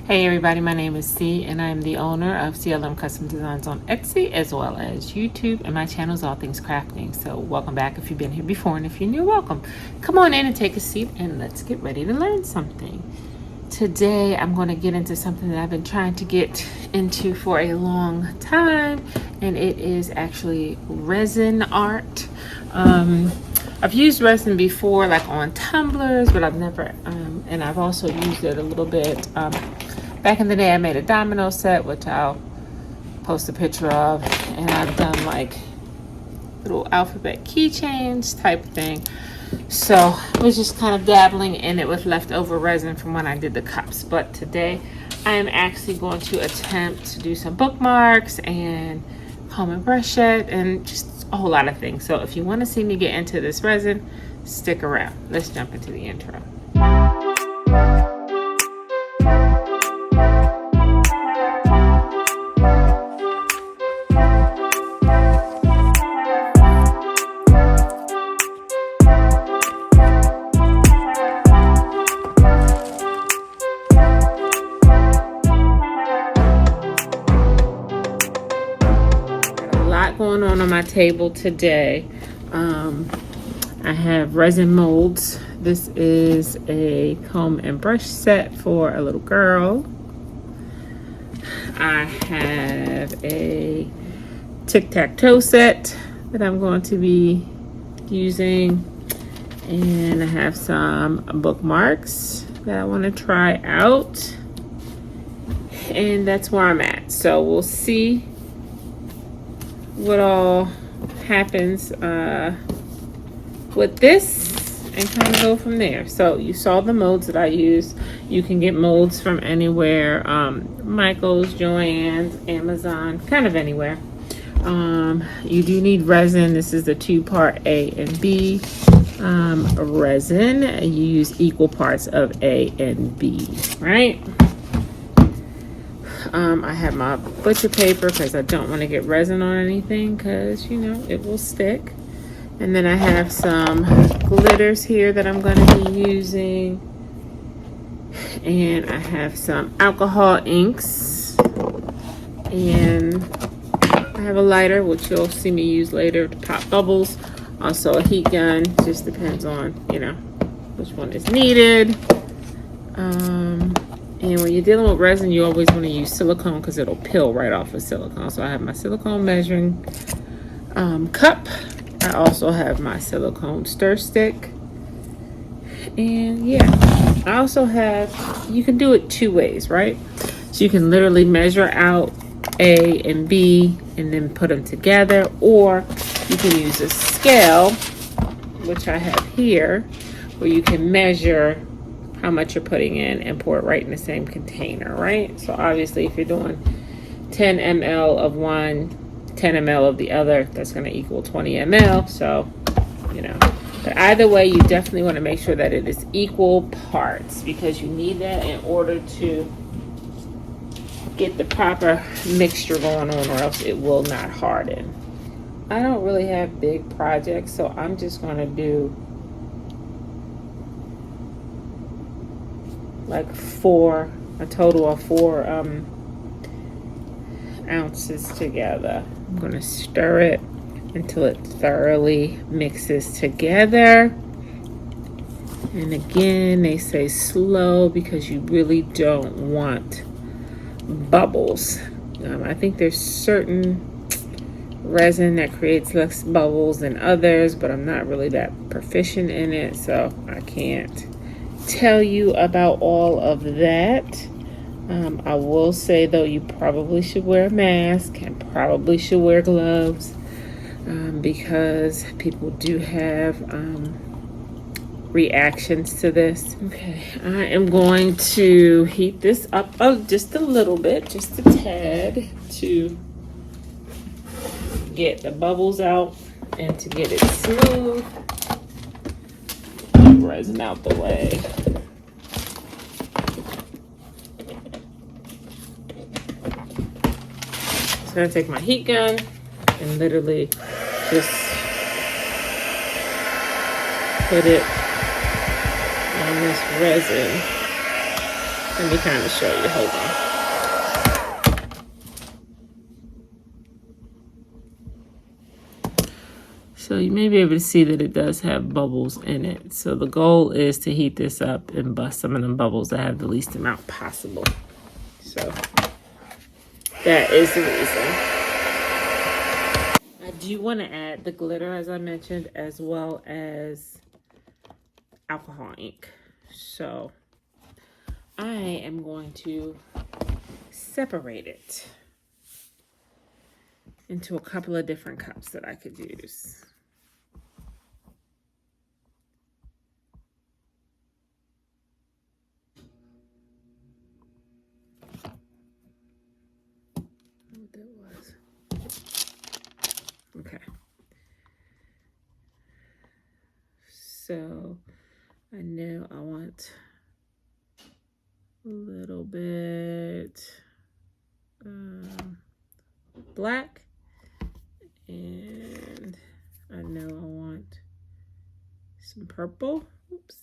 Hey everybody, my name is C and I'm the owner of CLM Custom Designs on Etsy as well as YouTube, and my channel is all things crafting. So welcome back if you've been here before, and if you're new, welcome. Come on in and take a seat and let's get ready to learn something. Today I'm going to get into something that I've been trying to get into for a long time, and it is actually resin art. I've used resin before, like on tumblers, but I've never, and I've also used it a little bit. Back in the day, I made a domino set, which I'll post a picture of, and I've done like little alphabet keychains type thing. So I was just kind of dabbling in it with leftover resin from when I did the cups. But today, I am actually going to attempt to do some bookmarks and comb and brush set and just a whole lot of things. So if you want to see me get into this resin, stick around. Let's jump into the intro. Going on my table today. I have resin molds. This is a comb and brush set for a little girl. I have a tic-tac-toe set that I'm going to be using, and I have some bookmarks that I want to try out, and that's where I'm at. So we'll see what all happens with this and kind of go from there. So you saw the molds that I use. You can get molds from anywhere, Michael's, Joann's, Amazon, kind of anywhere. You do need resin. This is the 2-part A and B resin. You use equal parts of A and B, right? I have my butcher paper because I don't want to get resin on anything because, you know, it will stick. And then I have some glitters here that I'm going to be using. And I have some alcohol inks. And I have a lighter, which you'll see me use later to pop bubbles. Also a heat gun. Just depends on, you know, which one is needed. And when you're dealing with resin, you always want to use silicone because it'll peel right off of silicone. So I have my silicone measuring cup. I also have my silicone stir stick. And yeah, I also have, you can do it 2 ways, right? So you can literally measure out A and B and then put them together. Or you can use a scale, which I have here, where you can measure how much you're putting in and pour it right in the same container, right? So obviously if you're doing 10 ml of one, 10 ml of the other, that's going to equal 20 ml. So, you know, but either way, you definitely want to make sure that it is equal parts because you need that in order to get the proper mixture going on, or else it will not harden. I don't really have big projects, so I'm just going to do like a total of 4 ounces together. I'm going to stir it until it thoroughly mixes together. And again, they say slow because you really don't want bubbles. I think there's certain resin that creates less bubbles than others, but I'm not really that proficient in it, so I can't tell you about all of that. I will say though, you probably should wear a mask and probably should wear gloves because people do have reactions to this. Okay, I am going to heat this up just a little bit, just a tad, to get the bubbles out and to get it smooth. Resin out the way. So I'm gonna take my heat gun and literally just put it on this resin. Let me kind of show you. Hold on. So you may be able to see that it does have bubbles in it. So the goal is to heat this up and bust some of them bubbles that have the least amount possible. So that is the reason. I do want to add the glitter, as I mentioned, as well as alcohol ink. So I am going to separate it into a couple of different cups that I could use. What that was. Okay. So I know I want a little bit black, and I know I want some purple. Oops.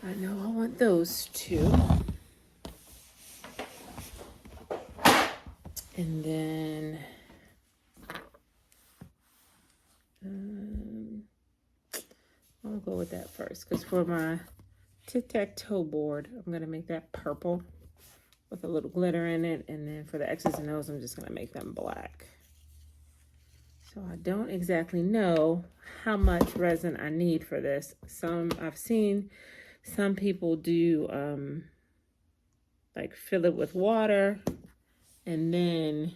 I know I want those two. And then I'll go with that first, because for my tic-tac-toe board, I'm going to make that purple with a little glitter in it. And then for the X's and O's, I'm just going to make them black. So I don't exactly know how much resin I need for this. I've seen some people do like fill it with water and then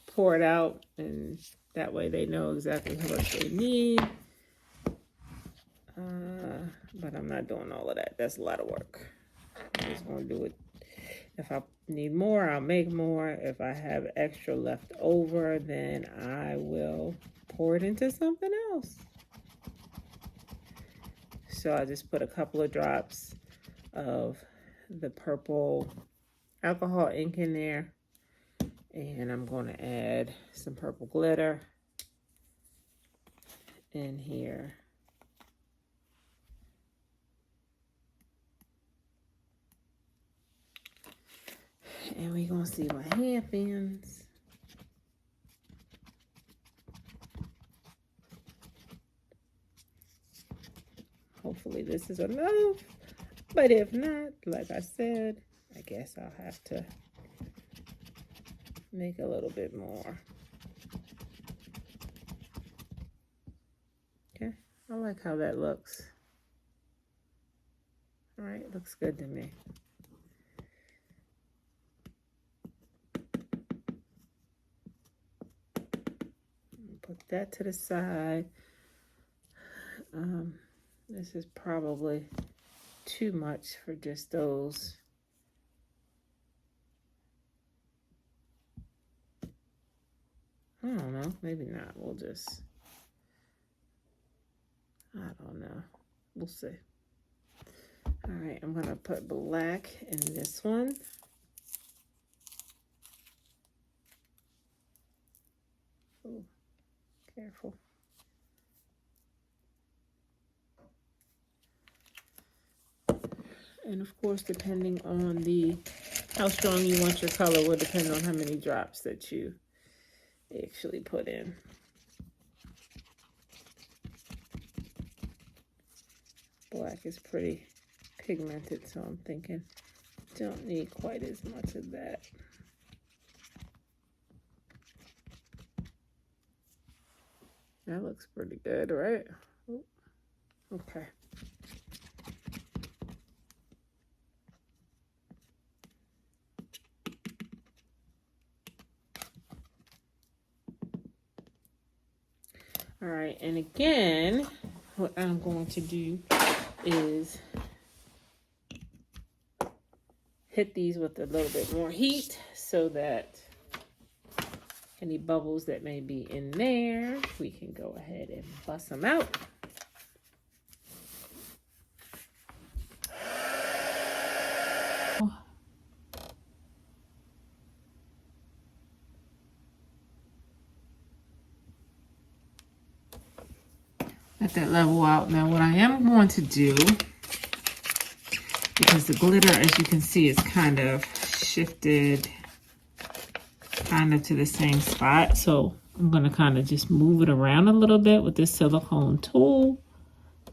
pour it out, and that way they know exactly how much they need. But I'm not doing all of that. That's a lot of work. I'm just going to do it. If I need more, I'll make more. If I have extra left over, then I will pour it into something else. So I just put a couple of drops of the purple alcohol ink in there. And I'm going to add some purple glitter in here. And we're going to see what happens. Hopefully this is enough. But if not, like I said, I guess I'll have to make a little bit more. Okay, I like how that looks. All right, looks good to me. Put that to the side. This is probably too much for just those. I don't know, maybe not. We'll just, I don't know. We'll see. All right, I'm gonna put black in this one. Ooh, careful. And of course, depending on how strong you want your color will depend on how many drops that you actually put in. Black is pretty pigmented, so I'm thinking don't need quite as much of that. That looks pretty good, right? Ooh. Okay. All right, and again, what I'm going to do is hit these with a little bit more heat so that any bubbles that may be in there, we can go ahead and bust them out. let that level out. Now what I am going to do, because the glitter, as you can see, is kind of shifted kind of to the same spot. So I'm going to kind of just move it around a little bit with this silicone tool,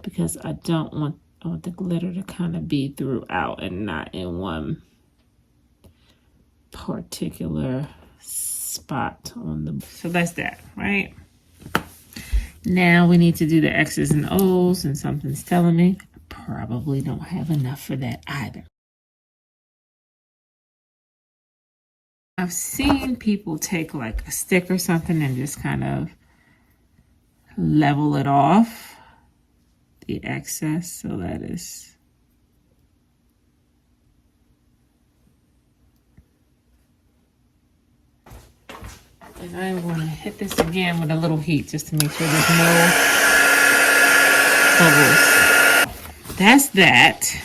because I want the glitter to kind of be throughout and not in one particular spot on the. So that's that, right? Now we need to do the X's and O's, and something's telling me I probably don't have enough for that either. I've seen people take like a stick or something and just kind of level it off, the excess, so that is. And I'm going to hit this again with a little heat just to make sure there's no bubbles. That's that.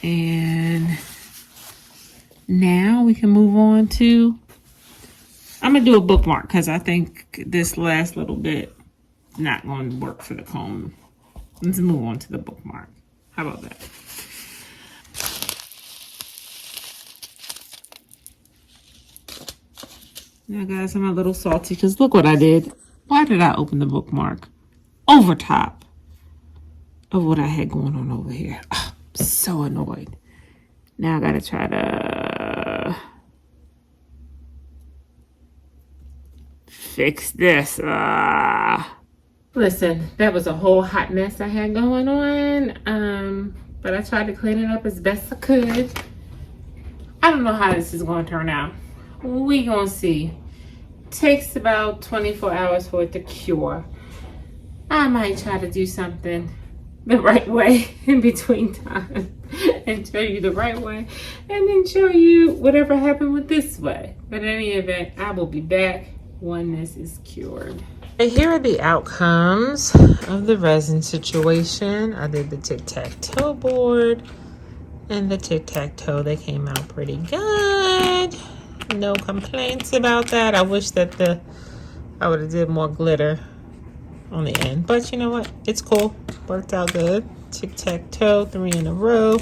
And now we can move on to, I'm going to do a bookmark because I think this last little bit is not going to work for the comb. Let's move on to the bookmark. How about that? Now guys, I'm a little salty because look what I did. Why did I open the bookmark over top of what I had going on over here? Oh, I'm so annoyed. Now I gotta try to fix this. Listen, that was a whole hot mess I had going on. But I tried to clean it up as best I could. I don't know how this is going to turn out. We gonna see. Takes about 24 hours for it to cure. I might try to do something the right way in between time and show you the right way, and then show you whatever happened with this way. But in any event, I will be back when this is cured. And here are the outcomes of the resin situation. I did the tic-tac-toe board and the tic-tac-toe. They came out pretty good. No complaints about that. I wish that I would have did more glitter on the end, but you know what? It's cool. Worked out good. Tic-tac-toe, 3 in a row.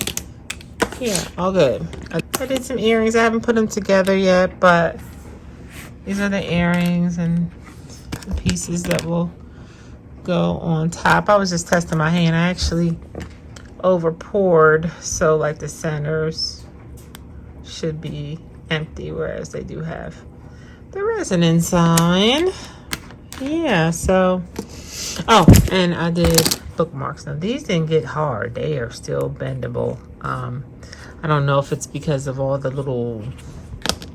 Yeah, all good. I did some earrings. I haven't put them together yet, but these are the earrings and the pieces that will go on top. I was just testing my hand. I actually over poured, so like the centers should be empty, whereas they do have the resin inside. Yeah, so and I did bookmarks. Now these didn't get hard. They are still bendable. I don't know if it's because of all the little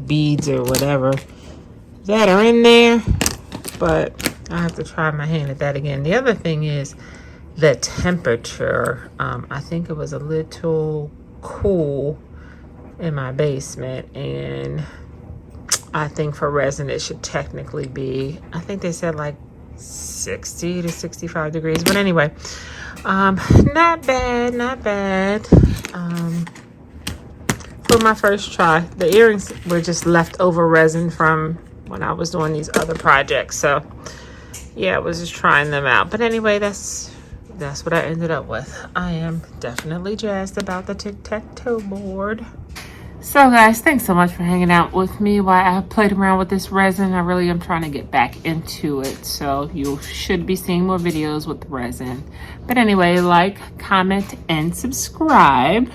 beads or whatever that are in there, but I have to try my hand at that again. The other thing is the temperature. I think it was a little cool in my basement, and I think for resin it should technically be, I think they said like 60 to 65 degrees, but anyway, not bad. For my first try, the earrings were just leftover resin from when I was doing these other projects, so yeah, I was just trying them out. But anyway, that's what I ended up with. I am definitely jazzed about the tic-tac-toe board. So guys, thanks so much for hanging out with me while I played around with this resin. I really am trying to get back into it, so you should be seeing more videos with the resin. But anyway, like, comment, and subscribe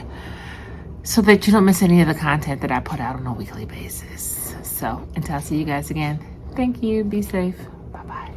so that you don't miss any of the content that I put out on a weekly basis. So until I see you guys again, thank you, be safe, bye-bye.